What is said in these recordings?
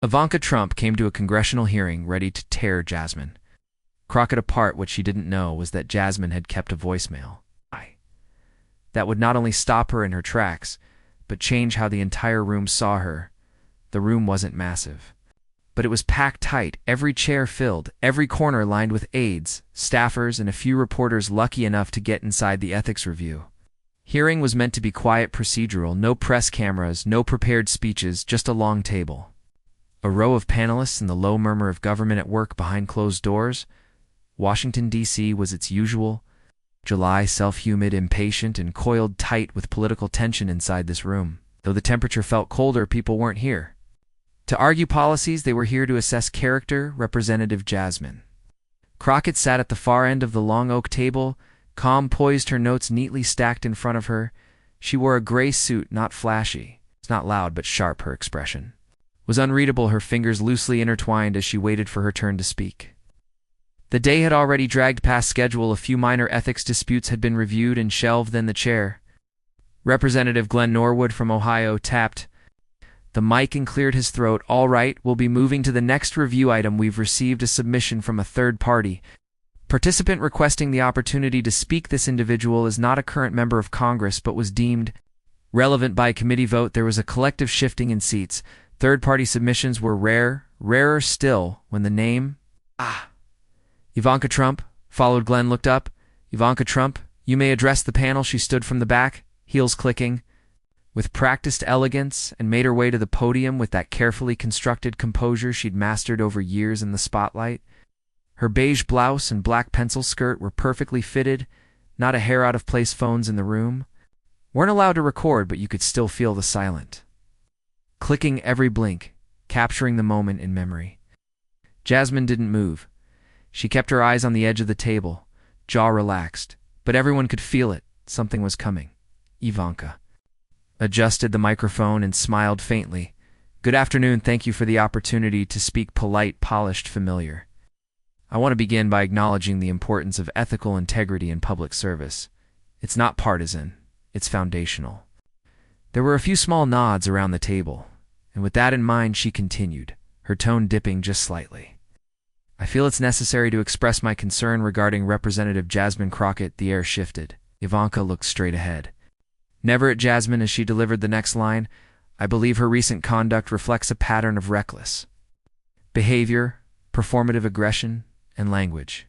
Ivanka Trump came to a congressional hearing ready to tear Jasmine Crockett apart. What she didn't know was that Jasmine had kept a voicemail that would not only stop her in her tracks, but change how the entire room saw her. The room wasn't massive, but it was packed tight, every chair filled, every corner lined with aides, staffers, and a few reporters lucky enough to get inside the ethics review. Hearing was meant to be quiet, procedural, no press cameras, no prepared speeches, just a long table. A row of panelists and the low murmur of government at work behind closed doors. Washington, D.C. was its usual July, self-humid, impatient, and coiled tight with political tension inside this room. Though the temperature felt colder, people weren't here to argue policies. They were here to assess character. Representative Jasmine Crockett sat at the far end of the long oak table, calm, poised, her notes neatly stacked in front of her. She wore a gray suit, not flashy. It's not loud, but sharp. Her expression was unreadable, her fingers loosely intertwined as she waited for her turn to speak. The day had already dragged past schedule. A few minor ethics disputes had been reviewed and shelved. Then the chair, Representative Glenn Norwood from Ohio, tapped the mic and cleared his throat. "All right, we'll be moving to the next review item. We've received a submission from a third party participant requesting the opportunity to speak. This individual is not a current member of Congress but was deemed relevant by committee vote." There was a collective shifting in seats. Third-party submissions were rarer still when the name, Ivanka Trump, followed. Glenn looked up. "Ivanka Trump, you may address the panel." She stood from the back, heels clicking, with practiced elegance, and made her way to the podium with that carefully constructed composure she'd mastered over years in the spotlight. Her beige blouse and black pencil skirt were perfectly fitted, not a hair out of place. Phones in the room weren't allowed to record, but you could still feel the silent clicking, every blink, capturing the moment in memory. Jasmine didn't move. She kept her eyes on the edge of the table, jaw relaxed, but everyone could feel it. Something was coming. Ivanka adjusted the microphone and smiled faintly. "Good afternoon. Thank you for the opportunity to speak." Polite, polished, familiar. "I want to begin by acknowledging the importance of ethical integrity in public service. It's not partisan. It's foundational." There were a few small nods around the table, and with that in mind, she continued, her tone dipping just slightly. "I feel it's necessary to express my concern regarding Representative Jasmine Crockett." The air shifted. Ivanka looked straight ahead, never at Jasmine as she delivered the next line. "I believe her recent conduct reflects a pattern of reckless behavior, performative aggression, and language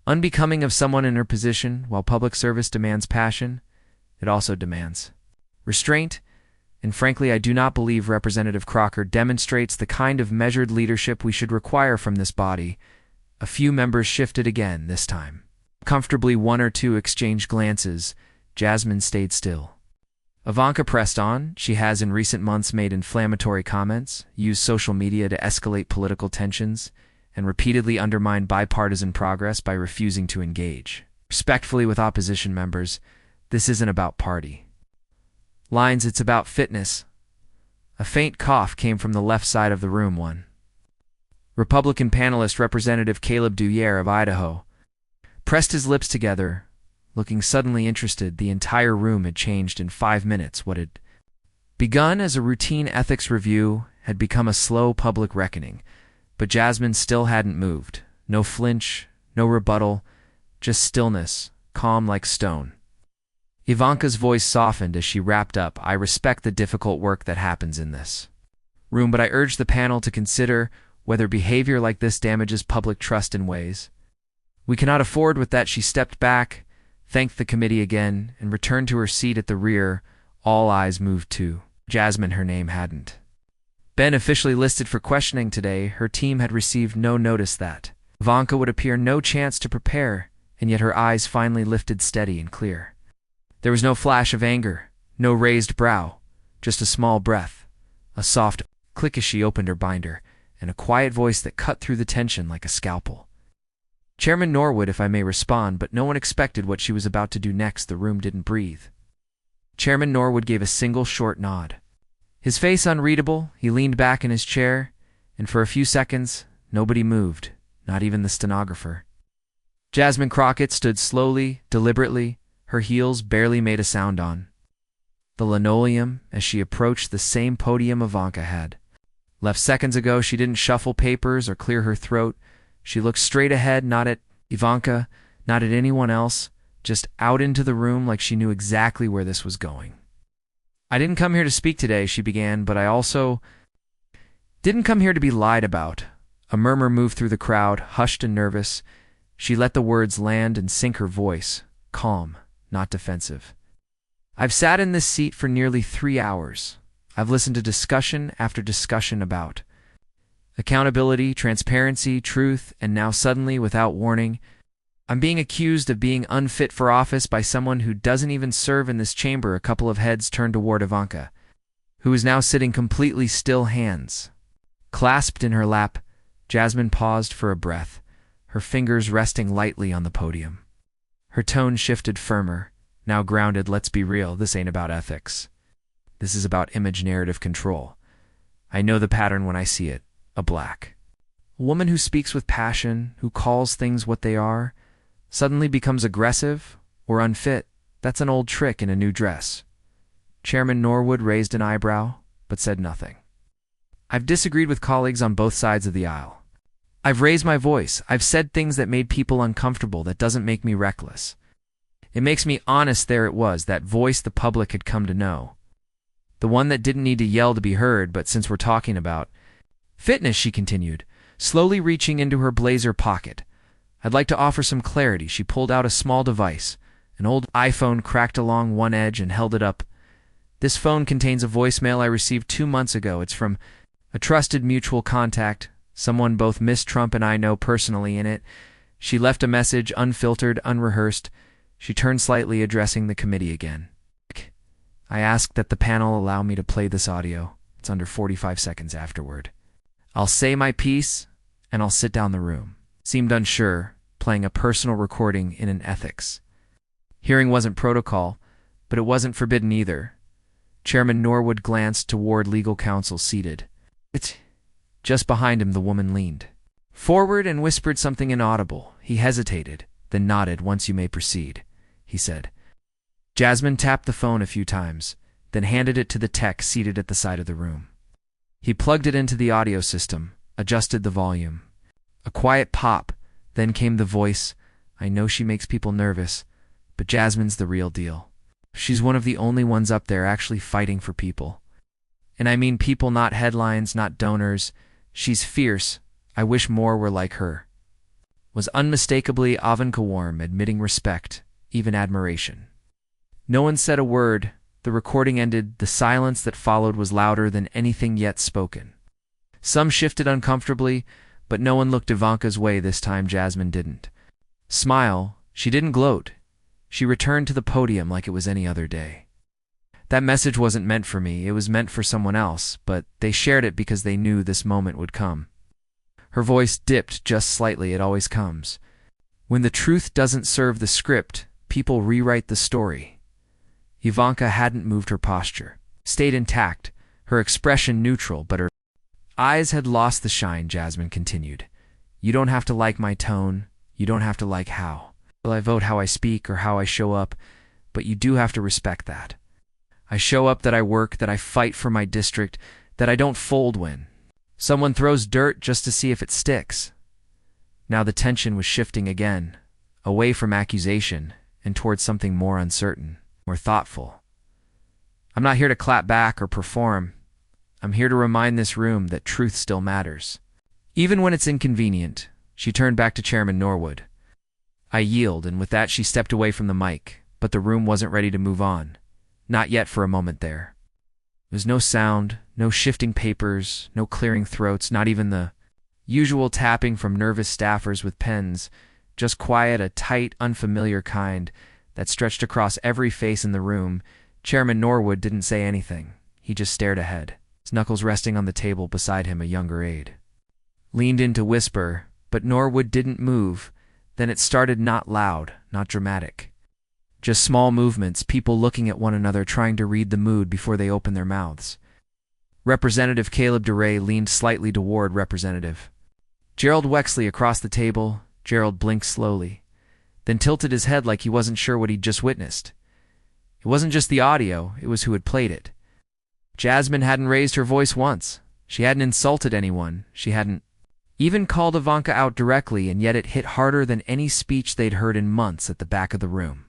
unbecoming of someone in her position. While public service demands passion, it also demands restraint, and frankly, I do not believe Representative Crockett demonstrates the kind of measured leadership we should require from this body." A few members shifted again, this time comfortably. One or two exchanged glances. Jasmine stayed still. Ivanka pressed on. She has in recent months made inflammatory comments, used social media to escalate political tensions, and repeatedly undermined bipartisan progress by refusing to engage respectfully with opposition members. This isn't about party lines, it's about fitness. A faint cough came from the left side of the room. One Republican panelist, Representative Caleb Dwyer of Idaho, pressed his lips together, looking suddenly interested. The entire room had changed in 5 minutes. What had begun as a routine ethics review had become a slow public reckoning. But Jasmine still hadn't moved. No flinch, no rebuttal, just stillness, calm like stone. Ivanka's voice softened as she wrapped up. "I respect the difficult work that happens in this room, but I urge the panel to consider whether behavior like this damages public trust in ways we cannot afford with that." She stepped back, thanked the committee again, and returned to her seat at the rear. All eyes moved to Jasmine. Her name hadn't been officially listed for questioning today. Her team had received no notice that Ivanka would appear. No chance to prepare, and yet her eyes finally lifted, steady and clear. There was no flash of anger, no raised brow, just a small breath, a soft click as she opened her binder, and a quiet voice that cut through the tension like a scalpel. "Chairman Norwood, if I may respond," but no one expected what she was about to do next. The room didn't breathe. Chairman Norwood gave a single short nod. His face unreadable, he leaned back in his chair, and for a few seconds, nobody moved, not even the stenographer. Jasmine Crockett stood slowly, deliberately, her heels barely made a sound on the linoleum as she approached the same podium Ivanka had Left seconds ago, she didn't shuffle papers or clear her throat. She looked straight ahead, not at Ivanka, not at anyone else, just out into the room like she knew exactly where this was going. "I didn't come here to speak today," she began, "but I also didn't come here to be lied about." A murmur moved through the crowd, hushed and nervous. She let the words land and sink her voice, calm, not defensive. "I've sat in this seat for nearly 3 hours. I've listened to discussion after discussion about accountability, transparency, truth, and now suddenly, without warning, I'm being accused of being unfit for office by someone who doesn't even serve in this chamber." A couple of heads turned toward Ivanka, who was now sitting completely still, hands clasped in her lap. Jasmine paused for a breath, her fingers resting lightly on the podium. Her tone shifted firmer, now grounded. "Let's be real, this ain't about ethics. This is about image narrative control. I know the pattern when I see it. A woman who speaks with passion, who calls things what they are, suddenly becomes aggressive or unfit. That's an old trick in a new dress." Chairman Norwood raised an eyebrow, but said nothing. "I've disagreed with colleagues on both sides of the aisle. I've raised my voice. I've said things that made people uncomfortable. That doesn't make me reckless. It makes me honest." There it was, that voice the public had come to know. The one that didn't need to yell to be heard. "But since we're talking about fitness," she continued, slowly reaching into her blazer pocket, "I'd like to offer some clarity." She pulled out a small device, an old iPhone cracked along one edge, and held it up. "This phone contains a voicemail I received 2 months ago. It's from a trusted mutual contact, someone both Miss Trump and I know personally. In it, she left a message, unfiltered, unrehearsed." She turned slightly, addressing the committee again. "I ask that the panel allow me to play this audio. It's under 45 seconds afterward. I'll say my piece, and I'll sit down the room." Seemed unsure, playing a personal recording in an ethics hearing wasn't protocol, but it wasn't forbidden either. Chairman Norwood glanced toward legal counsel seated. Just behind him, the woman leaned forward and whispered something inaudible. He hesitated, then nodded. "Once you may proceed," he said. Jasmine tapped the phone a few times, then handed it to the tech seated at the side of the room. He plugged it into the audio system, adjusted the volume. A quiet pop, then came the voice. "I know she makes people nervous, but Jasmine's the real deal. She's one of the only ones up there actually fighting for people. And I mean people, not headlines, not donors. She's fierce. I wish more were like her." Was unmistakably Ivanka, warm, admitting respect, even admiration. No one said a word. The recording ended. The silence that followed was louder than anything yet spoken. Some shifted uncomfortably, but no one looked Ivanka's way this time. Jasmine didn't smile. She didn't gloat. She returned to the podium like it was any other day. "That message wasn't meant for me. It was meant for someone else, but they shared it because they knew this moment would come." Her voice dipped just slightly. "It always comes. When the truth doesn't serve the script, people rewrite the story." Ivanka hadn't moved. Her posture stayed intact, her expression neutral, but her eyes had lost the shine. Jasmine continued, "You don't have to like my tone. You don't have to like how I vote, how I speak, or how I show up, but you do have to respect that. I show up, that I work, that I fight for my district, that I don't fold when someone throws dirt just to see if it sticks." Now the tension was shifting again, away from accusation and towards something more uncertain, more thoughtful. "I'm not here to clap back or perform. I'm here to remind this room that truth still matters, even when it's inconvenient." She turned back to Chairman Norwood. "I yield," and with that she stepped away from the mic, but the room wasn't ready to move on. Not yet. For a moment there was no sound, no shifting papers, no clearing throats, not even the usual tapping from nervous staffers with pens, just quiet, a tight, unfamiliar kind that stretched across every face in the room. Chairman Norwood didn't say anything. He just stared ahead, his knuckles resting on the table beside him. A younger aide leaned in to whisper, but Norwood didn't move. Then it started, not loud, not dramatic. Just small movements, people looking at one another, trying to read the mood before they opened their mouths. Representative Caleb DeRay leaned slightly toward Representative Gerald Wexley across the table. Gerald blinked slowly, then tilted his head like he wasn't sure what he'd just witnessed. It wasn't just the audio, it was who had played it. Jasmine hadn't raised her voice once, She hadn't insulted anyone. She hadn't even called Ivanka out directly, and yet it hit harder than any speech they'd heard in months at the back of the room.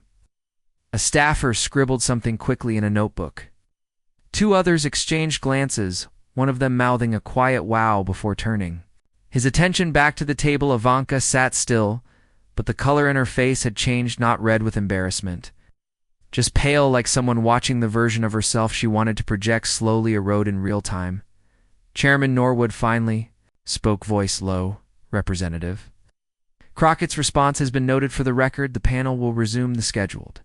A staffer scribbled something quickly in a notebook. Two others exchanged glances, one of them mouthing a quiet wow before turning. His attention back to the table, Ivanka sat still, but the color in her face had changed, not red with embarrassment. Just pale, like someone watching the version of herself she wanted to project slowly erode in real time. Chairman Norwood finally spoke, voice low. Representative Crockett's response has been noted for the record. The panel will resume the scheduled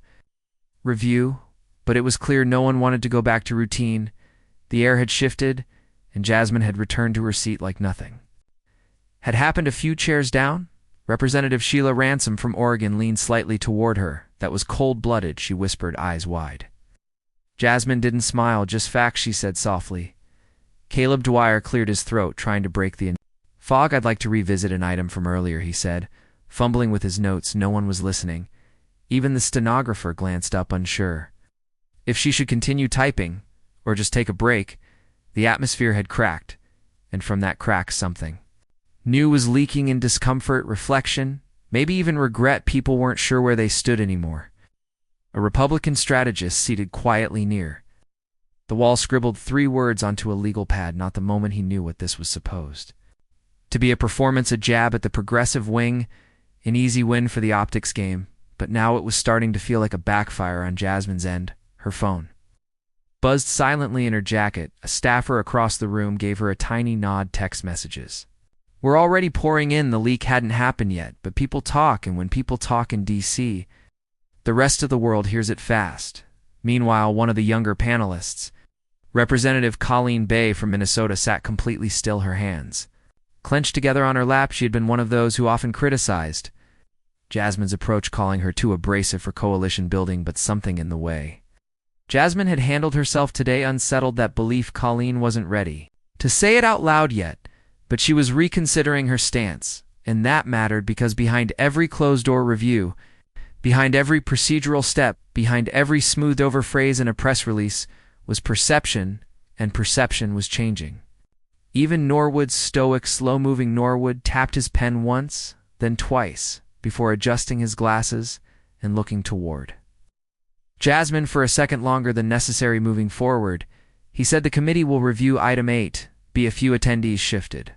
review, but it was clear no one wanted to go back to routine. The air had shifted, and Jasmine had returned to her seat like nothing had happened. A few chairs down, Representative Sheila Ransom from Oregon leaned slightly toward her. That was cold-blooded, she whispered, eyes wide. Jasmine didn't smile. Just facts, she said softly. Caleb Dwyer cleared his throat, trying to break the fog. I'd like to revisit an item from earlier, he said, fumbling with his notes. No one was listening. Even the stenographer glanced up, unsure if she should continue typing or just take a break. The atmosphere had cracked, and from that crack something new was leaking in discomfort, reflection, maybe even regret. People weren't sure where they stood anymore. A Republican strategist seated quietly near the wall scribbled 3 words onto a legal pad. Not the moment he knew what this was supposed to be a performance, a jab at the progressive wing, an easy win for the optics game. But now it was starting to feel like a backfire on Jasmine's end. Her phone buzzed silently in her jacket. A staffer across the room gave her a tiny nod. Text messages were already pouring in. The leak hadn't happened yet, but people talk, and when people talk in D.C., the rest of the world hears it fast. Meanwhile, one of the younger panelists, Representative Colleen Bay from Minnesota, sat completely still, her hands clenched together on her lap. She had been one of those who often criticized Jasmine's approach, calling her too abrasive for coalition building, but something in the way Jasmine had handled herself today unsettled that belief. Colleen wasn't ready to say it out loud yet, but she was reconsidering her stance, and that mattered because behind every closed-door review, behind every procedural step, behind every smoothed-over phrase in a press release, was perception, and perception was changing. Even Norwood's stoic, slow-moving Norwood tapped his pen once, then twice, before adjusting his glasses and looking toward Jasmine for a second longer than necessary. Moving forward, he said, the committee will review item 8. A few attendees shifted.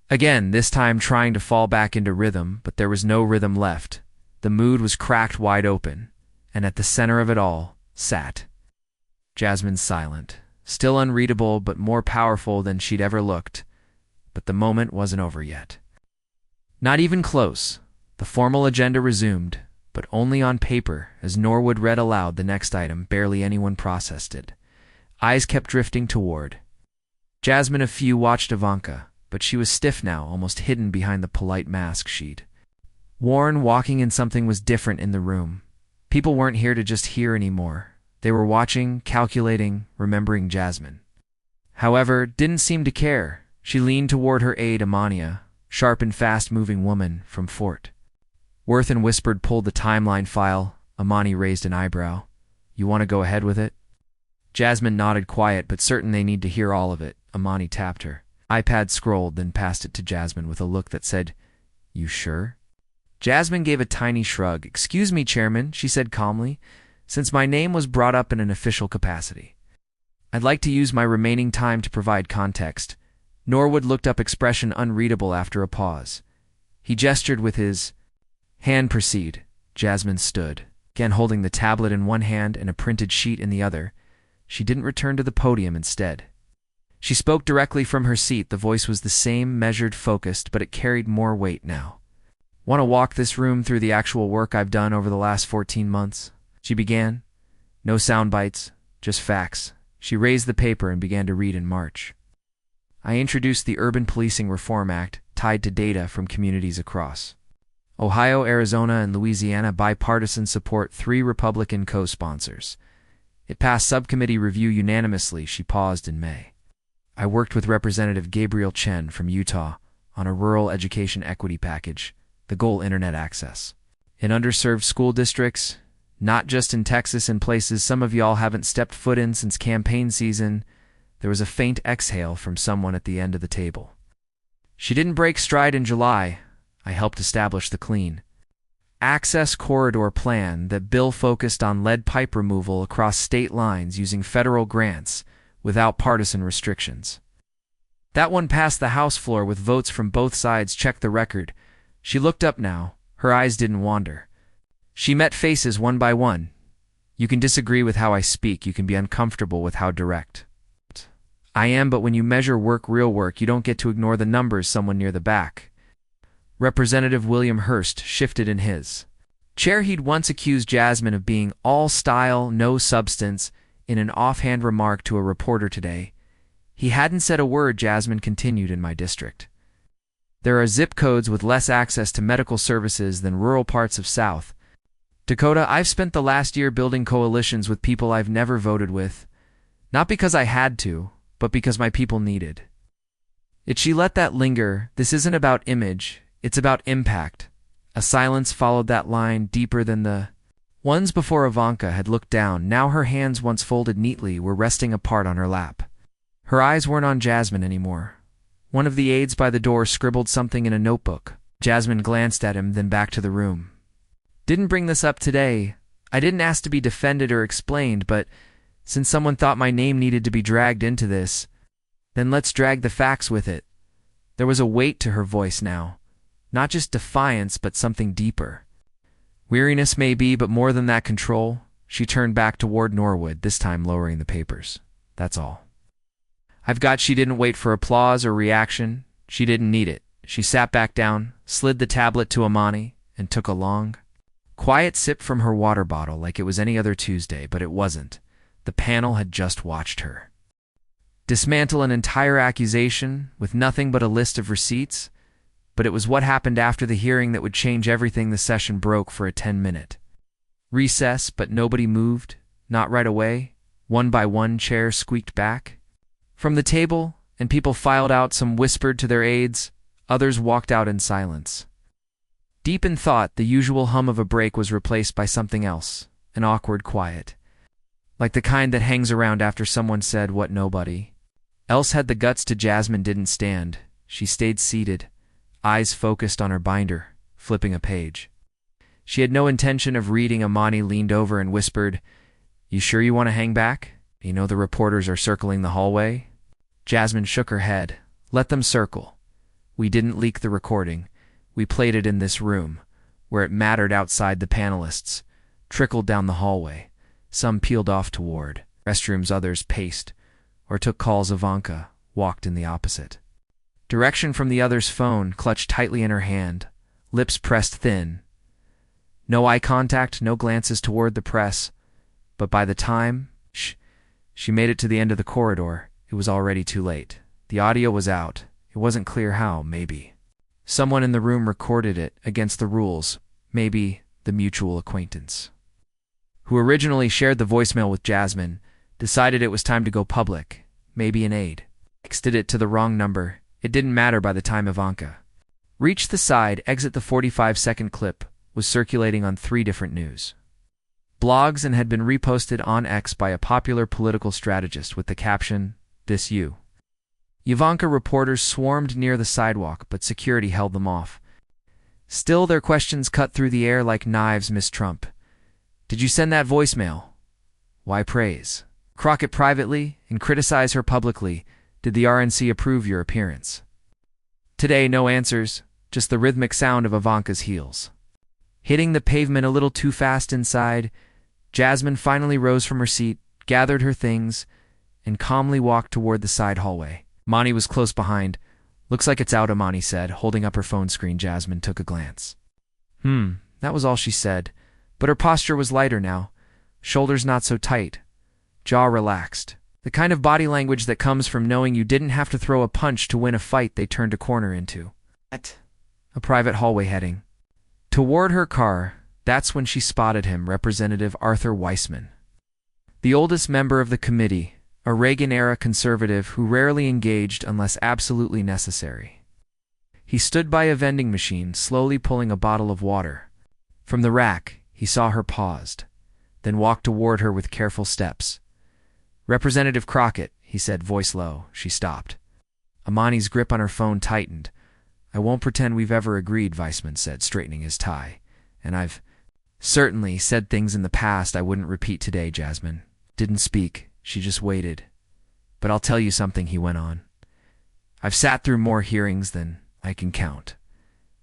Again, this time trying to fall back into rhythm, but there was no rhythm left. The mood was cracked wide open, and at the center of it all sat Jasmine, silent, still unreadable, but more powerful than she'd ever looked. But the moment wasn't over yet. Not even close. The formal agenda resumed, but only on paper. As Norwood read aloud the next item, barely anyone processed it. Eyes kept drifting toward Jasmine. A few watched Ivanka, but she was stiff now, almost hidden behind the polite mask she'd worn. Walking in, something was different in the room. People weren't here to just hear anymore. They were watching, calculating, remembering. Jasmine, however, didn't seem to care. She leaned toward her aide, Amania, sharp and fast-moving woman from Fort Worth, and whispered, pull the timeline file. Amani raised an eyebrow. You want to go ahead with it? Jasmine nodded, quiet but certain they need to hear all of it. Amani tapped her iPad, scrolled, then passed it to Jasmine with a look that said, you sure? Jasmine gave a tiny shrug. Excuse me, Chairman, she said calmly, since my name was brought up in an official capacity, I'd like to use my remaining time to provide context. Norwood looked up, expression unreadable after a pause. He gestured with his hand. Proceed. Jasmine stood, again holding the tablet in one hand and a printed sheet in the other. She didn't return to the podium. Instead, she spoke directly from her seat. The voice was the same, measured, focused, but it carried more weight now. Want to walk this room through the actual work I've done over the last 14 months? She began. No sound bites, just facts. She raised the paper and began to read. In March, I introduced the Urban Policing Reform Act, tied to data from communities across Ohio, Arizona, and Louisiana. Bipartisan support, 3 Republican co-sponsors. It passed subcommittee review unanimously. She paused. In May, I worked with Representative Gabriel Chen from Utah on a rural education equity package, the goal internet access in underserved school districts, not just in Texas, in places some of y'all haven't stepped foot in since campaign season. There was a faint exhale from someone at the end of the table. She didn't break stride in July. I helped establish the clean access corridor plan that bill focused on lead pipe removal across state lines using federal grants without partisan restrictions. That one passed the House floor with votes from both sides. Check the record. She looked up now. Her eyes didn't wander. She met faces one by one. You can disagree with how I speak. You can be uncomfortable with how direct I am, but when you measure work, real work, you don't get to ignore the numbers. Someone near the back, Representative William Hurst, shifted in his chair. He'd once accused Jasmine of being all style, no substance, in an offhand remark to a reporter today. He hadn't said a word. Jasmine continued, in my district, there are zip codes with less access to medical services than rural parts of South Dakota. I've spent the last year building coalitions with people I've never voted with, not because I had to, but because my people needed it. She let that linger. This isn't about image, it's about impact. A silence followed that line, deeper than the ones before. Ivanka had looked down. Now her hands, once folded neatly, were resting apart on her lap. Her eyes weren't on Jasmine anymore. One of the aides by the door scribbled something in a notebook. Jasmine glanced at him, then back to the room. Didn't bring this up today. I didn't ask to be defended or explained, but since someone thought my name needed to be dragged into this, then let's drag the facts with it. There was a weight to her voice now. Not just defiance, but something deeper. Weariness maybe, but more than that, control. She turned back toward Norwood, this time lowering the papers. That's all. I've got. She didn't wait for applause or reaction. She didn't need it. She sat back down, slid the tablet to Amani, and took a long, quiet sip from her water bottle like it was any other Tuesday, but it wasn't. The panel had just watched her dismantle an entire accusation with nothing but a list of receipts, but it was what happened after the hearing that would change everything. The session broke for a 10-minute recess, but nobody moved, not right away. One by one, chairs squeaked back from the table, and people filed out. Some whispered to their aides, others walked out in silence. Deep in thought, the usual hum of a break was replaced by something else, an awkward quiet, like the kind that hangs around after someone said what nobody else had the guts to. Jasmine didn't stand. She stayed seated, eyes focused on her binder, flipping a page. She had no intention of reading. Amani leaned over and whispered, "You sure you want to hang back? You know the reporters are circling the hallway?" Jasmine shook her head. "Let them circle. We didn't leak the recording. We played it in this room, where it mattered. Outside, the panelists trickled down the hallway. Some peeled off toward restrooms, others paced or took calls. Ivanka walked in the opposite direction from the other's phone, clutched tightly in her hand, lips pressed thin. No eye contact, no glances toward the press. But by the time she made it to the end of the corridor, it was already too late. The audio was out. It wasn't clear how. Maybe someone in the room recorded it against the rules. Maybe the mutual acquaintance who originally shared the voicemail with Jasmine decided it was time to go public. Maybe an aide texted it to the wrong number. It didn't matter. By the time Ivanka reached the side exit, the 45-second clip was circulating on 3 different news blogs and had been reposted on X by a popular political strategist with the caption, "This you." Ivanka reporters swarmed near the sidewalk, but security held them off. Still, their questions cut through the air like knives. "Miss Trump, did you send that voicemail? Why praise Crockett privately and criticize her publicly? Did the RNC approve your appearance?" Today, no answers, just the rhythmic sound of Ivanka's heels hitting the pavement a little too fast inside. Jasmine finally rose from her seat, gathered her things, and calmly walked toward the side hallway. Amani was close behind. "Looks like it's out," Amani said, holding up her phone screen. Jasmine took a glance. That was all she said, but her posture was lighter now, shoulders not so tight, jaw relaxed. The kind of body language that comes from knowing you didn't have to throw a punch to win a fight they turned a corner into. At a private hallway heading toward her car, that's when she spotted him, Representative Arthur Weissman, the oldest member of the committee, a Reagan-era conservative who rarely engaged unless absolutely necessary. He stood by a vending machine, slowly pulling a bottle of water from the rack. He saw her, paused, then walked toward her with careful steps. "Representative Crockett," he said, voice low. She stopped. Amani's grip on her phone tightened. I won't pretend we've ever agreed, Weissman said, straightening his tie. And I've certainly said things in the past I wouldn't repeat today, Jasmine. Didn't speak. She just waited. But I'll tell you something, he went on. I've sat through more hearings than I can count.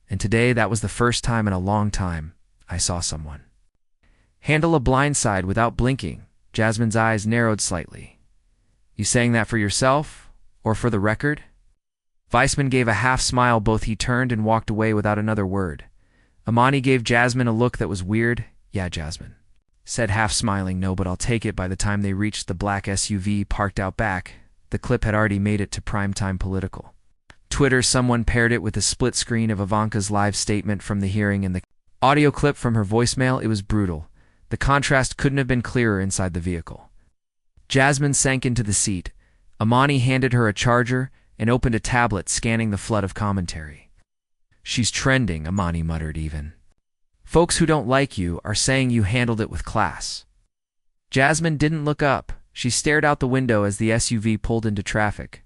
And today, that was the first time in a long time I saw someone handle a blindside without blinking. Jasmine's eyes narrowed slightly. You saying that for yourself, or for the record? Weissman gave a half smile. Both he turned and walked away without another word. Amani gave Jasmine a look that was weird. Yeah, Jasmine said, half smiling. No, but I'll take it. By the time they reached the black SUV parked out back, the clip had already made it to primetime political Twitter. Someone paired it with a split screen of Ivanka's live statement from the hearing and the audio clip from her voicemail. It was brutal. The contrast couldn't have been clearer inside the vehicle. Jasmine sank into the seat. Amani handed her a charger and opened a tablet, scanning the flood of commentary. She's trending, Amani muttered even. Folks who don't like you are saying you handled it with class. Jasmine didn't look up. She stared out the window as the SUV pulled into traffic.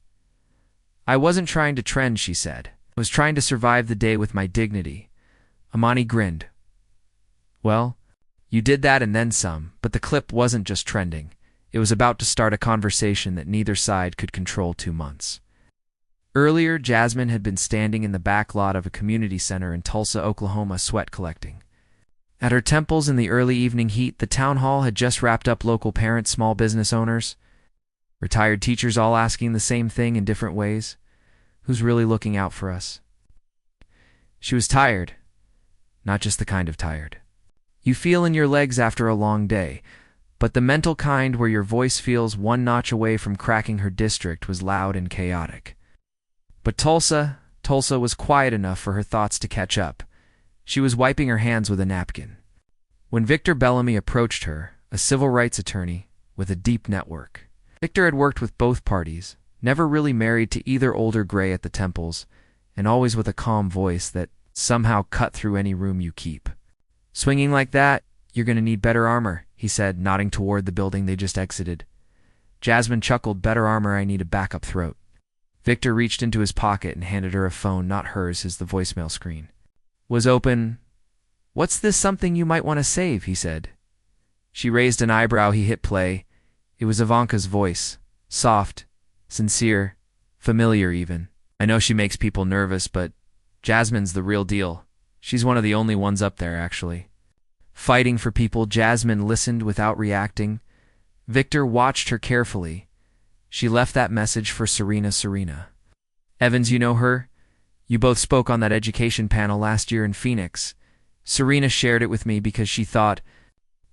I wasn't trying to trend, she said. I was trying to survive the day with my dignity. Amani grinned. Well, you did that and then some, but the clip wasn't just trending. It was about to start a conversation that neither side could control 2 months. Earlier, Jasmine had been standing in the back lot of a community center in Tulsa, Oklahoma, sweat collecting. At her temples in the early evening heat, the town hall had just wrapped up. Local parents, small business owners, retired teachers, all asking the same thing in different ways. Who's really looking out for us? She was tired. Not just the kind of tired you feel in your legs after a long day, but the mental kind where your voice feels one notch away from cracking. Her district was loud and chaotic. But Tulsa was quiet enough for her thoughts to catch up. She was wiping her hands with a napkin when Victor Bellamy approached her, a civil rights attorney with a deep network. Victor had worked with both parties, never really married to either. Older, gray at the temples, and always with a calm voice that somehow cut through any room you keep. Swinging like that, you're going to need better armor, he said, nodding toward the building they just exited. Jasmine chuckled. Better armor, I need a backup throat. Victor reached into his pocket and handed her a phone, not hers, as the voicemail screen was open. What's this, something you might want to save, he said. She raised an eyebrow. He hit play. It was Ivanka's voice, soft, sincere, familiar even. I know she makes people nervous, but Jasmine's the real deal. She's one of the only ones up there, actually. Fighting for people. Jasmine listened without reacting. Victor watched her carefully. She left that message for Serena. Evans, you know her? You both spoke on that education panel last year in Phoenix. Serena shared it with me because she thought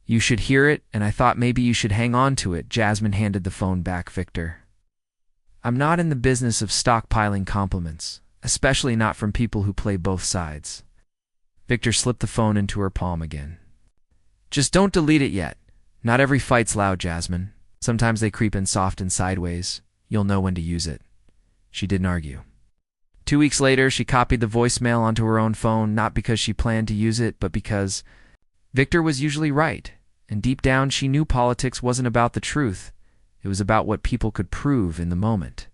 you should hear it, and I thought maybe you should hang on to it. Jasmine handed the phone back. Victor, I'm not in the business of stockpiling compliments, especially not from people who play both sides. Victor slipped the phone into her palm again. Just don't delete it yet. Not every fight's loud, Jasmine. Sometimes they creep in soft and sideways. You'll know when to use it. She didn't argue. 2 weeks later, she copied the voicemail onto her own phone, not because she planned to use it, but because Victor was usually right, and deep down she knew politics wasn't about the truth. It was about what people could prove in the moment.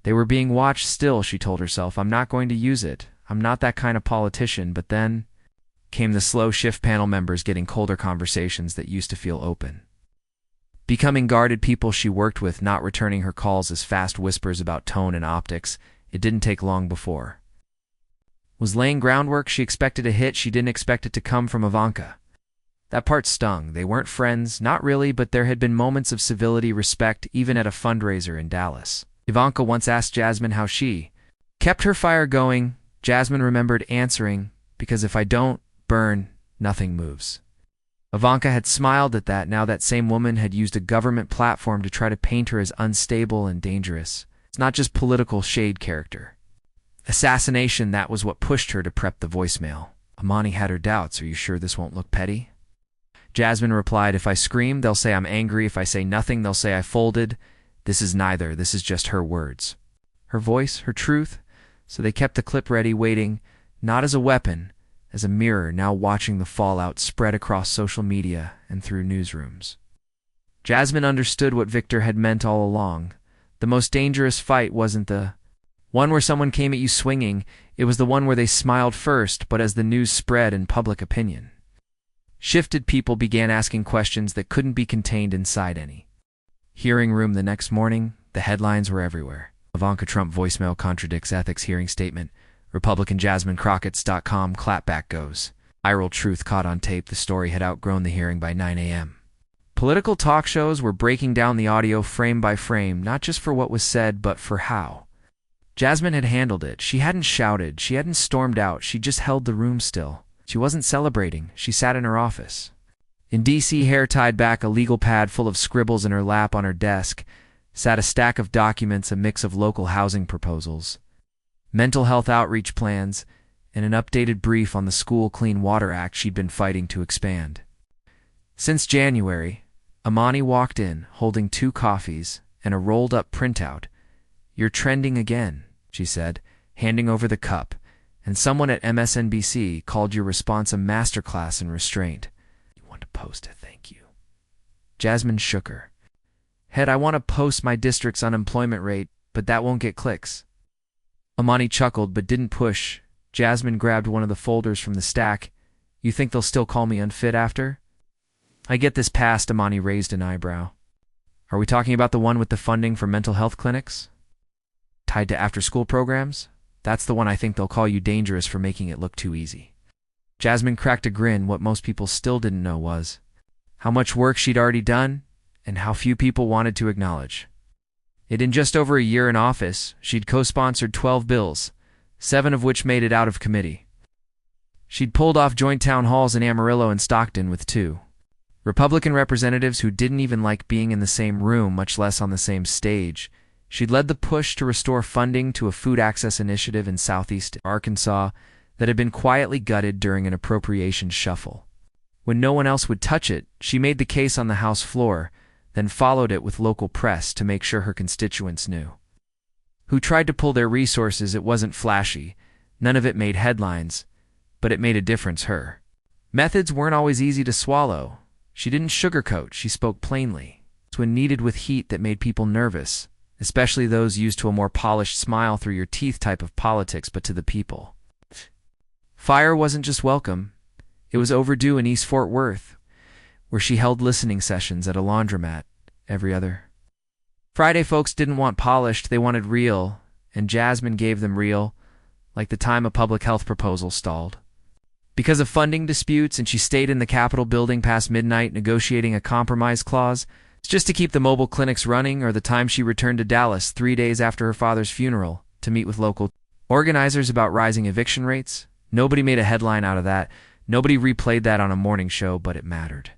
They were being watched still, she told herself. I'm not going to use it. I'm not that kind of politician. But then came the slow shift. Panel members getting colder, conversations that used to feel open becoming guarded, people she worked with not returning her calls as fast whispers about tone and optics. It didn't take long before was laying groundwork. She expected a hit. She didn't expect it to come from Ivanka. That part stung. They weren't friends, not really, but there had been moments of civility, respect, even at a fundraiser in Dallas. Ivanka once asked Jasmine how she kept her fire going. Jasmine remembered answering, because if I don't burn, nothing moves. Ivanka had smiled at that. Now that same woman had used a government platform to try to paint her as unstable and dangerous. It's not just political shade, character assassination. That was what pushed her to prep the voicemail. Amani had her doubts. Are you sure this won't look petty? Jasmine replied, if I scream, they'll say I'm angry. If I say nothing, they'll say I folded. This is neither. This is just her words. Her voice, her truth. So they kept the clip ready, waiting, not as a weapon, as a mirror, now watching the fallout spread across social media and through newsrooms. Jasmine understood what Victor had meant all along. The most dangerous fight wasn't the one where someone came at you swinging, it was the one where they smiled first, but as the news spread and public opinion shifted, people began asking questions that couldn't be contained inside any hearing room. The next morning, the headlines were everywhere. Ivanka Trump voicemail contradicts ethics hearing statement. Republican Jasmine Crockett's.com clapback goes. Viral truth caught on tape. The story had outgrown the hearing by 9 a.m. Political talk shows were breaking down the audio frame by frame, not just for what was said, but for how Jasmine had handled it. She hadn't shouted. She hadn't stormed out. She just held the room still. She wasn't celebrating. She sat in her office. In D.C., hair tied back, a legal pad full of scribbles in her lap. On her desk sat a stack of documents, a mix of local housing proposals, mental health outreach plans, and an updated brief on the School Clean Water Act she'd been fighting to expand. Since January, Amani walked in, holding 2 coffees and a rolled-up printout. "You're trending again," she said, handing over the cup, "and someone at MSNBC called your response a masterclass in restraint. You want to post a thank you?" Jasmine shook her head. "I want to post my district's unemployment rate, but that won't get clicks." Amani chuckled but didn't push. Jasmine grabbed one of the folders from the stack. "You think they'll still call me unfit after?" "I get this passed." Amani raised an eyebrow. "Are we talking about the one with the funding for mental health clinics tied to after-school programs? That's the one I think they'll call you dangerous for making it look too easy." Jasmine cracked a grin. What most people still didn't know was how much work she'd already done and how few people wanted to acknowledge it. In just over a year in office, she'd co-sponsored 12 bills, 7 of which made it out of committee. She'd pulled off joint town halls in Amarillo and Stockton with 2 Republican representatives who didn't even like being in the same room, much less on the same stage. She'd led the push to restore funding to a food access initiative in southeast Arkansas that had been quietly gutted during an appropriations shuffle. When no one else would touch it, she made the case on the House floor, then followed it with local press to make sure her constituents knew who tried to pull their resources. It wasn't flashy. None of it made headlines, but it made a difference. Her methods weren't always easy to swallow. She didn't sugarcoat. She spoke plainly. It's when needed with heat that made people nervous, especially those used to a more polished smile through your teeth type of politics. But to the people, fire wasn't just welcome. It was overdue. In East Fort Worth, where she held listening sessions at a laundromat every other Friday, folks didn't want polished. They wanted real, and Jasmine gave them real, like the time a public health proposal stalled because of funding disputes, and she stayed in the Capitol building past midnight negotiating a compromise clause just to keep the mobile clinics running, or the time she returned to Dallas 3 days after her father's funeral to meet with local organizers about rising eviction rates. Nobody made a headline out of that. Nobody replayed that on a morning show, but it mattered.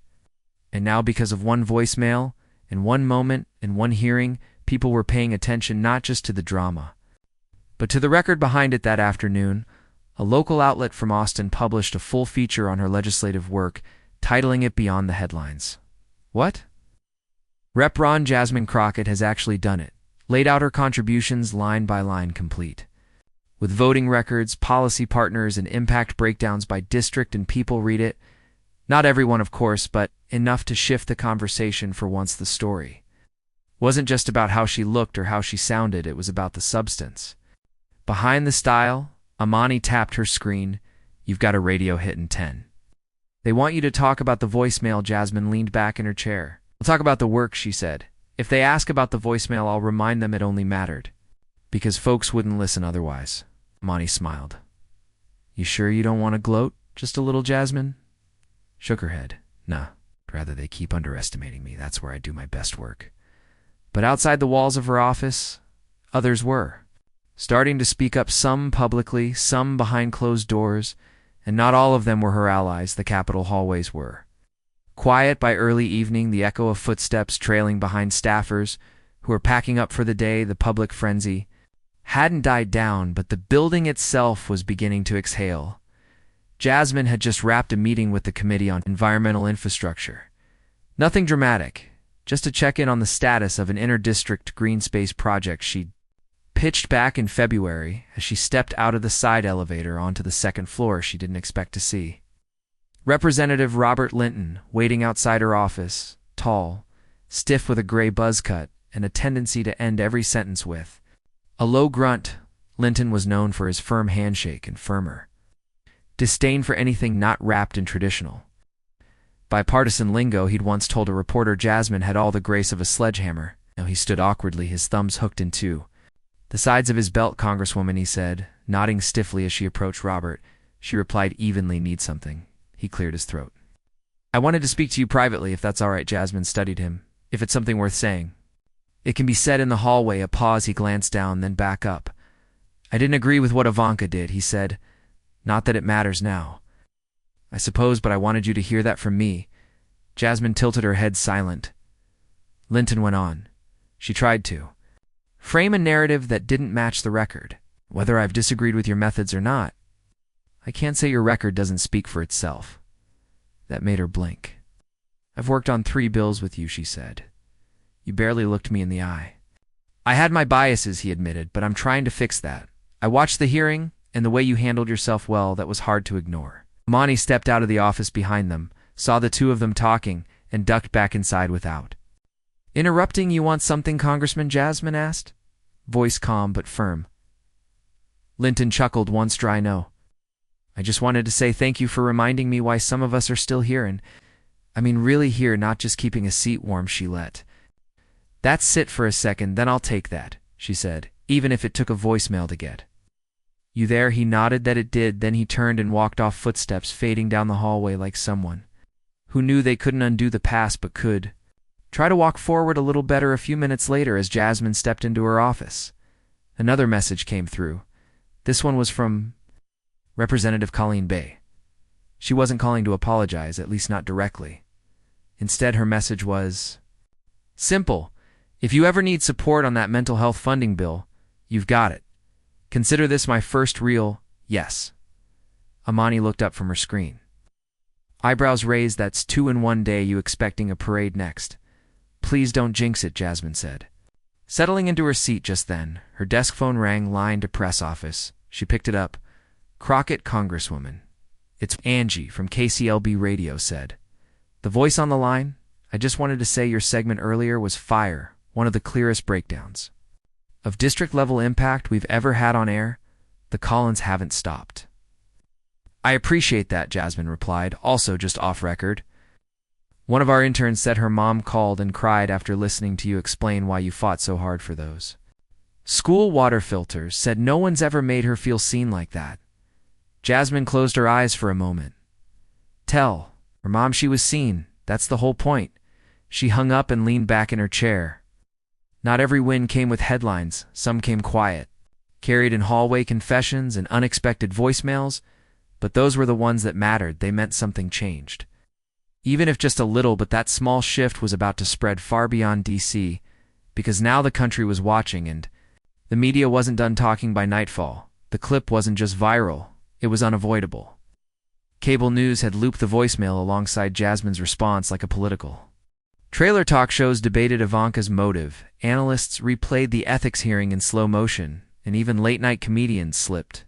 And now, because of one voicemail, in one moment, in one hearing, people were paying attention not just to the drama, but to the record behind it. That afternoon, a local outlet from Austin published a full feature on her legislative work, titling it Beyond the Headlines. What? Rep. Ron Jasmine Crockett has actually done it. Laid out her contributions line by line, complete with voting records, policy partners, and impact breakdowns by district, and people read it. Not everyone, of course, but enough to shift the conversation. For once, the story wasn't just about how she looked or how she sounded. It was about the substance behind the style. Amani tapped her screen. "You've got a radio hit in 10. They want you to talk about the voicemail." Jasmine leaned back in her chair. "We'll talk about the work," she said. "If they ask about the voicemail, I'll remind them it only mattered because folks wouldn't listen otherwise." Amani smiled. "You sure you don't want to gloat just a little?" Jasmine shook her head. "Nah, rather they keep underestimating me. That's where I do my best work." But outside the walls of her office, others were starting to speak up, some publicly, some behind closed doors, and not all of them were her allies. The Capitol hallways were quiet by early evening, the echo of footsteps trailing behind staffers who were packing up for the day. The public frenzy hadn't died down, but the building itself was beginning to exhale. Jasmine had just wrapped a meeting with the Committee on Environmental Infrastructure. Nothing dramatic, just to check in on the status of an inter-district green space project she'd pitched back in February. As she stepped out of the side elevator onto the second floor, she didn't expect to see Representative Robert Linton waiting outside her office, tall, stiff with a gray buzz cut, and a tendency to end every sentence with a low grunt. Linton was known for his firm handshake and firmer disdain for anything not wrapped in traditional bipartisan lingo. He'd once told a reporter Jasmine had all the grace of a sledgehammer. Now he stood awkwardly, his thumbs hooked into the sides of his belt. Congresswoman, he said, nodding stiffly as she approached Robert. She replied evenly, need something. He cleared his throat. I wanted to speak to you privately, if that's all right. Jasmine studied him. If it's something worth saying. It can be said in the hallway. A pause. He glanced down, then back up. I didn't agree with what Ivanka did, he said. Not that it matters now, I suppose, but I wanted you to hear that from me. Jasmine tilted her head, silent. Linton went on. She tried to frame a narrative that didn't match the record. Whether I've disagreed with your methods or not, I can't say your record doesn't speak for itself. That made her blink. I've worked on 3 bills with you, she said. You barely looked me in the eye. I had my biases, he admitted, but I'm trying to fix that. I watched the hearing, and the way you handled yourself, well, that was hard to ignore. Monty stepped out of the office behind them, saw the two of them talking, and ducked back inside without interrupting. You want something, Congressman? Jasmine asked, voice calm but firm. Linton chuckled, once dry no. I just wanted to say thank you for reminding me why some of us are still here, and I mean really here, not just keeping a seat warm. She let that sit for a second. Then I'll take that, she said, even if it took a voicemail to get you there. He nodded that it did. Then he turned and walked off, footsteps fading down the hallway like someone who knew they couldn't undo the past but could try to walk forward a little better. A few minutes later, as Jasmine stepped into her office, another message came through. This one was from Representative Colleen Bay. She wasn't calling to apologize, at least not directly. Instead, her message was simple. If you ever need support on that mental health funding bill, you've got it. Consider this my first real yes. Amani looked up from her screen. Eyebrows raised. That's 2 in one day. You expecting a parade next? Please don't jinx it, Jasmine said. Settling into her seat just then, her desk phone rang. Line to press office. She picked it up. Crockett, Congresswoman. It's Angie from KCLB Radio said. The voice on the line? I just wanted to say your segment earlier was fire, one of the clearest breakdowns of district-level impact we've ever had on air. The call-ins haven't stopped. I appreciate that, Jasmine replied, also just off record. One of our interns said her mom called and cried after listening to you explain why you fought so hard for those school water filters, said no one's ever made her feel seen like that. Jasmine closed her eyes for a moment. Tell her mom she was seen. That's the whole point. She hung up and leaned back in her chair. Not every win came with headlines. Some came quiet, carried in hallway confessions and unexpected voicemails, but those were the ones that mattered. They meant something changed. Even if just a little, but that small shift was about to spread far beyond D.C., because now the country was watching, and the media wasn't done talking by nightfall. The clip wasn't just viral, it was unavoidable. Cable news had looped the voicemail alongside Jasmine's response like a political trailer. Talk shows debated Ivanka's motive, analysts replayed the ethics hearing in slow motion, and even late-night comedians slipped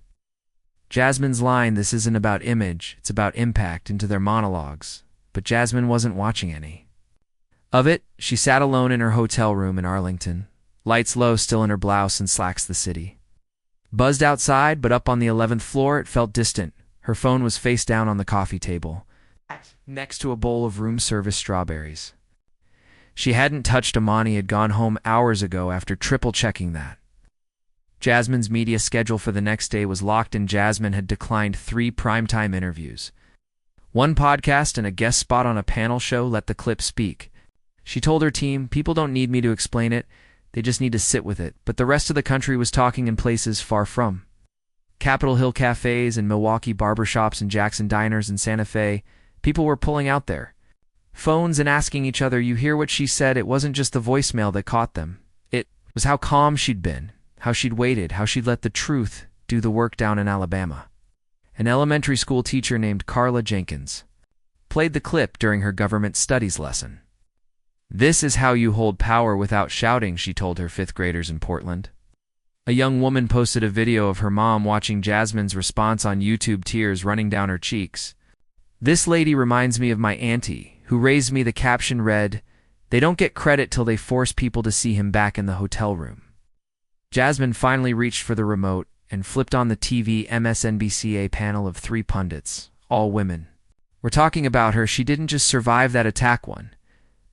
Jasmine's line, "This isn't about image, it's about impact," into their monologues. But Jasmine wasn't watching any of it. She sat alone in her hotel room in Arlington, lights low, still in her blouse and slacks. The city buzzed outside, but up on the 11th floor it felt distant. Her phone was face down on the coffee table, next to a bowl of room-service strawberries. She hadn't touched. Amani had gone home hours ago after triple-checking that. Jasmine's media schedule for the next day was locked, and Jasmine had declined 3 primetime interviews. 1 podcast and a guest spot on a panel show. Let the clip speak. She told her team, people don't need me to explain it, they just need to sit with it. But the rest of the country was talking in places far from Capitol Hill cafes and Milwaukee barbershops and Jackson diners in Santa Fe. People were pulling out their phones and asking each other, you hear what she said? It wasn't just the voicemail that caught them. It was how calm she'd been, how she'd waited, how she'd let the truth do the work down in Alabama. An elementary school teacher named Carla Jenkins played the clip during her government studies lesson. This is how you hold power without shouting, she told her 5th graders in Portland. A young woman posted a video of her mom watching Jasmine's response on YouTube, tears running down her cheeks. This lady reminds me of my auntie, who raised me. The caption read, They don't get credit till they force people to see him back in the hotel room. Jasmine finally reached for the remote and flipped on the TV MSNBC panel of 3 pundits, all women. We're talking about her. She didn't just survive that attack one.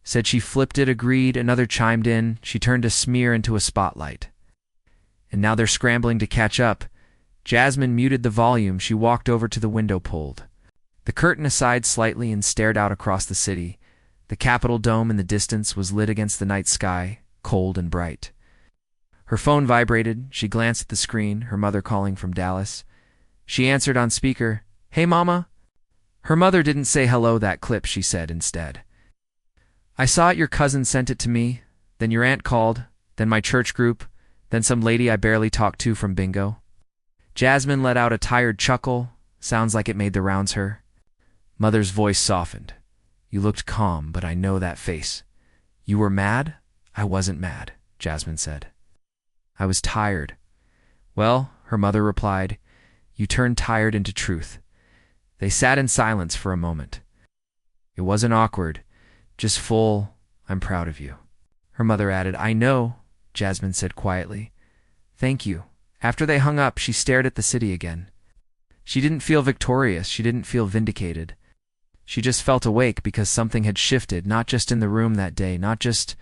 Said she flipped it, agreed, another chimed in. She turned a smear into a spotlight. And now they're scrambling to catch up. Jasmine muted the volume. She walked over to the window, pulled the curtain aside slightly, and stared out across the city. The Capitol dome in the distance was lit against the night sky, cold and bright. Her phone vibrated. She glanced at the screen, her mother calling from Dallas. She answered on speaker. "Hey, Mama." Her mother didn't say hello. That clip, she said instead. "I saw it. Your cousin sent it to me. Then your aunt called. Then my church group. Then some lady I barely talked to from bingo." Jasmine let out a tired chuckle. Sounds like it made the rounds her. Mother's voice softened. "You looked calm, but I know that face." "You were mad?" "I wasn't mad," Jasmine said. "I was tired." "Well," her mother replied, "you turned tired into truth." They sat in silence for a moment. It wasn't awkward, just full, "I'm proud of you." Her mother added, "I know," Jasmine said quietly. "Thank you." After they hung up, she stared at the city again. She didn't feel victorious. She didn't feel vindicated. She just felt awake because something had shifted, not just in the room that day, not just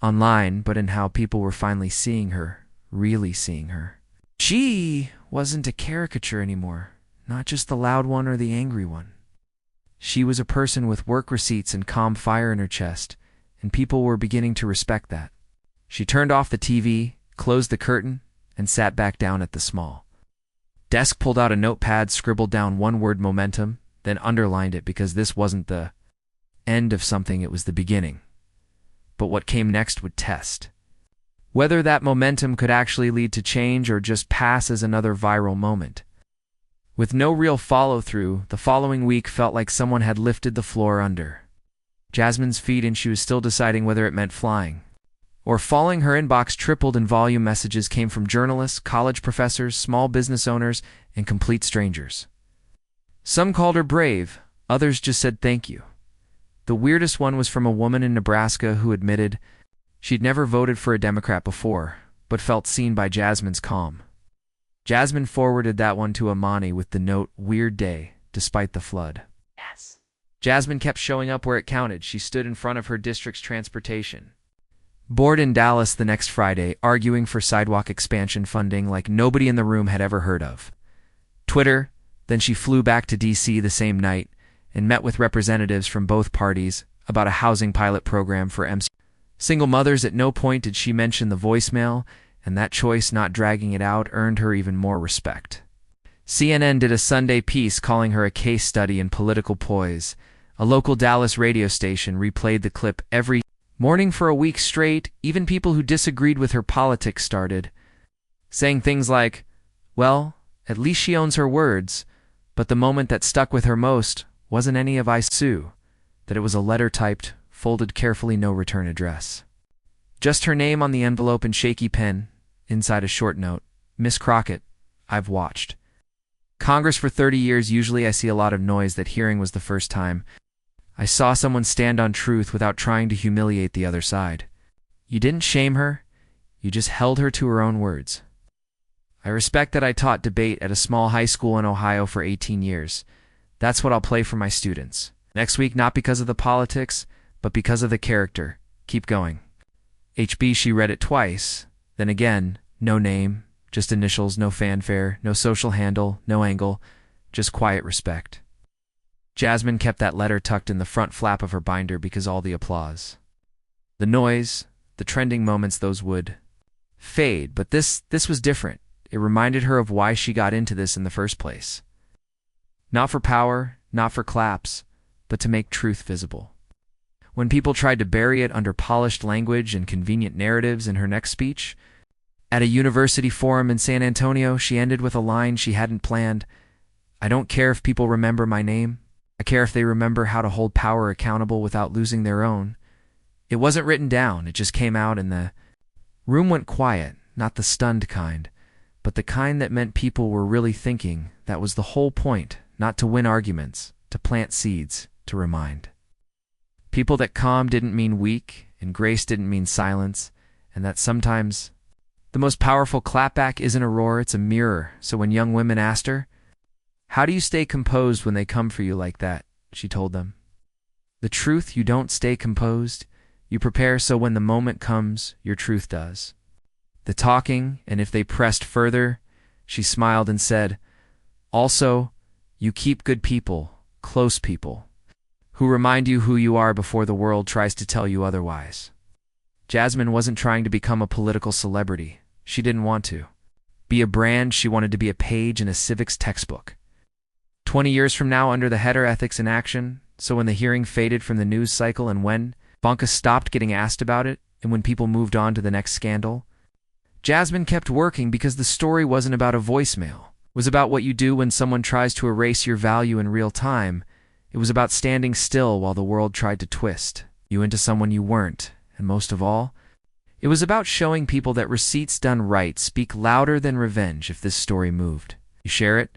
online, but in how people were finally seeing her, really seeing her. She wasn't a caricature anymore, not just the loud one or the angry one. She was a person with work receipts and calm fire in her chest, and people were beginning to respect that. She turned off the TV, closed the curtain, and sat back down at the small desk, pulled out a notepad, scribbled down one word, momentum, then underlined it because this wasn't the end of something, it was the beginning. But what came next would test whether that momentum could actually lead to change or just pass as another viral moment. With no real follow-through, the following week felt like someone had lifted the floor under Jasmine's feet, and she was still deciding whether it meant flying or falling. Her inbox tripled in volume. Messages came from journalists, college professors, small business owners, and complete strangers. Some called her brave, others just said thank you. The weirdest one was from a woman in Nebraska who admitted she'd never voted for a Democrat before, but felt seen by Jasmine's calm. Jasmine forwarded that one to Amani with the note, "Weird day, despite the flood." Yes. Jasmine kept showing up where it counted. She stood in front of her district's transportation board in Dallas the next Friday, arguing for sidewalk expansion funding like nobody in the room had ever heard of. Twitter. Then she flew back to D.C. the same night and met with representatives from both parties about a housing pilot program for single mothers. At no point did she mention the voicemail, and that choice, not dragging it out, earned her even more respect. CNN did a Sunday piece calling her a case study in political poise. A local Dallas radio station replayed the clip every morning for a week straight. Even people who disagreed with her politics started saying things like, "Well, at least she owns her words." But the moment that stuck with her most wasn't any of I sue, that it was a letter typed, folded carefully, no return address. Just her name on the envelope in shaky pen, inside a short note, "Miss Crockett, I've watched Congress for 30 years. Usually I see a lot of noise. That hearing was the first time I saw someone stand on truth without trying to humiliate the other side. You didn't shame her, you just held her to her own words. I respect that. I taught debate at a small high school in Ohio for 18 years. That's what I'll play for my students. Next week, not because of the politics, but because of the character. Keep going." HB, she read it twice. Then again, no name, just initials, no fanfare, no social handle, no angle, just quiet respect. Jasmine kept that letter tucked in the front flap of her binder because all the applause, the noise, the trending moments, those would fade. But this was different. It reminded her of why she got into this in the first place. Not for power, not for claps, but to make truth visible. When people tried to bury it under polished language and convenient narratives, in her next speech, at a university forum in San Antonio, she ended with a line she hadn't planned. "I don't care if people remember my name. I care if they remember how to hold power accountable without losing their own." It wasn't written down, it just came out, and the room went quiet, not the stunned kind, but the kind that meant people were really thinking. That was the whole point, not to win arguments, to plant seeds, to remind People that calm didn't mean weak, and grace didn't mean silence, and that sometimes the most powerful clapback isn't a roar, it's a mirror. So when young women asked her, "How do you stay composed when they come for you like that?" she told them, "The truth, you don't stay composed. You prepare so when the moment comes, your truth does." The talking, and if they pressed further, she smiled and said, "Also, you keep good people, close people, who remind you who you are before the world tries to tell you otherwise." Jasmine wasn't trying to become a political celebrity. She didn't want to be a brand. She wanted to be a page in a civics textbook. 20 years from now, under the header Ethics in Action, so when the hearing faded from the news cycle and when Ivanka stopped getting asked about it, and when people moved on to the next scandal, Jasmine kept working because the story wasn't about a voicemail. It was about what you do when someone tries to erase your value in real time. It was about standing still while the world tried to twist you into someone you weren't. And most of all, it was about showing people that receipts done right speak louder than revenge. If this story moved, you share it.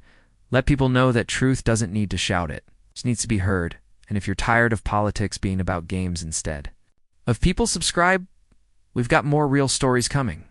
Let people know that truth doesn't need to shout it. It just needs to be heard. And if you're tired of politics being about games instead of people, subscribe. We've got more real stories coming.